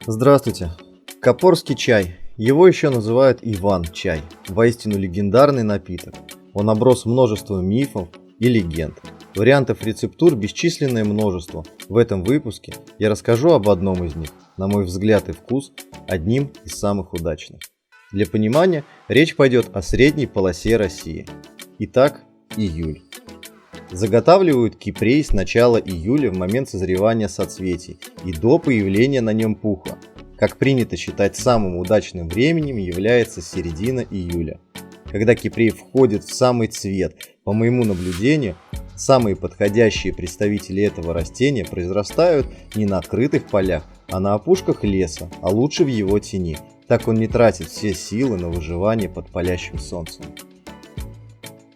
Здравствуйте. Копорский чай. Его еще называют Иван-чай. Воистину легендарный напиток. Он оброс множеством мифов и легенд. Вариантов рецептур бесчисленное множество. В этом выпуске я расскажу об одном из них, на мой взгляд и вкус, одним из самых удачных. Для понимания, речь пойдет о средней полосе России. Итак, июль. Заготавливают кипрей с начала июля в момент созревания соцветий и до появления на нем пуха. Как принято считать, самым удачным временем является середина июля, когда кипрей входит в самый цвет. По моему наблюдению, самые подходящие представители этого растения произрастают не на открытых полях, а на опушках леса, а лучше в его тени. Так он не тратит все силы на выживание под палящим солнцем.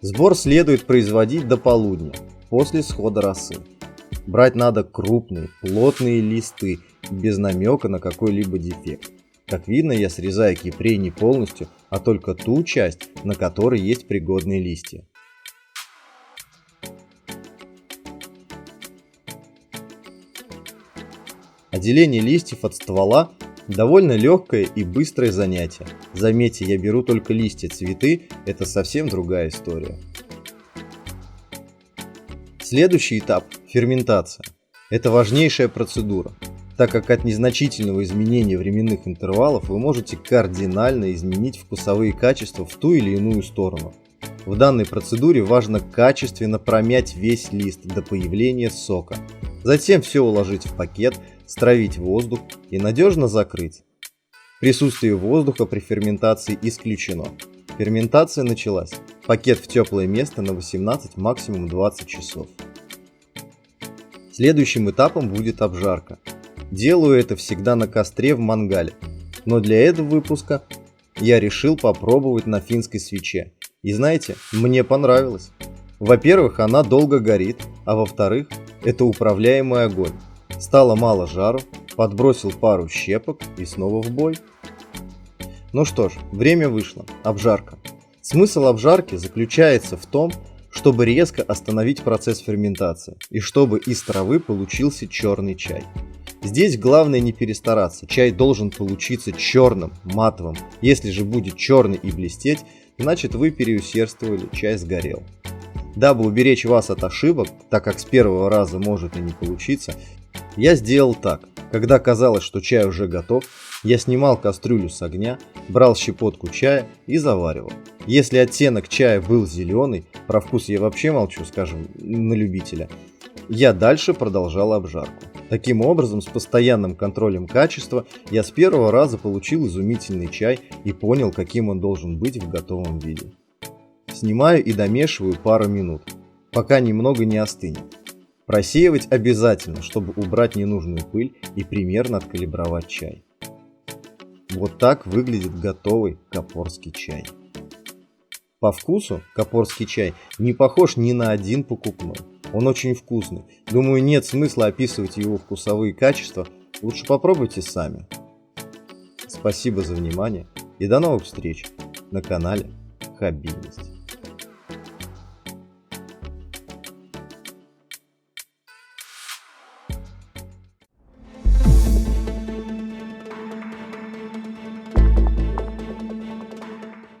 Сбор следует производить до полудня, после схода росы. Брать надо крупные, плотные листы, без намека на какой-либо дефект. Как видно, я срезаю кипрей не полностью, а только ту часть, на которой есть пригодные листья. Отделение листьев от ствола довольно легкое и быстрое занятие. Заметьте, я беру только листья, цветы – это совсем другая история. Следующий этап – ферментация. Это важнейшая процедура, так как от незначительного изменения временных интервалов вы можете кардинально изменить вкусовые качества в ту или иную сторону. В данной процедуре важно качественно промять весь лист до появления сока. Затем все уложить в пакет, стравить воздух и надежно закрыть. Присутствие воздуха при ферментации исключено. Ферментация началась. Пакет в теплое место на 18, максимум 20 часов. Следующим этапом будет обжарка. Делаю это всегда на костре в мангале, но для этого выпуска я решил попробовать на финской свече. И знаете, мне понравилось. Во-первых, она долго горит, а во-вторых, это управляемый огонь. Стало мало жару, подбросил пару щепок и снова в бой. Ну что ж, время вышло. Обжарка. Смысл обжарки заключается в том, чтобы резко остановить процесс ферментации и чтобы из травы получился черный чай. Здесь главное не перестараться. Чай должен получиться черным, матовым. Если же будет черный и блестеть, значит вы переусердствовали, чай сгорел. Дабы уберечь вас от ошибок, так как с первого раза может и не получиться, я сделал так. Когда казалось, что чай уже готов, я снимал кастрюлю с огня, брал щепотку чая и заваривал. Если оттенок чая был зеленый, про вкус я вообще молчу, скажем, на любителя, я дальше продолжал обжарку. Таким образом, с постоянным контролем качества, я с первого раза получил изумительный чай и понял, каким он должен быть в готовом виде. Снимаю и домешиваю пару минут, пока немного не остынет. Просеивать обязательно, чтобы убрать ненужную пыль и примерно откалибровать чай. Вот так выглядит готовый копорский чай. По вкусу копорский чай не похож ни на один покупной. Он очень вкусный. Думаю, нет смысла описывать его вкусовые качества. Лучше попробуйте сами. Спасибо за внимание и до новых встреч на канале Хоббийность.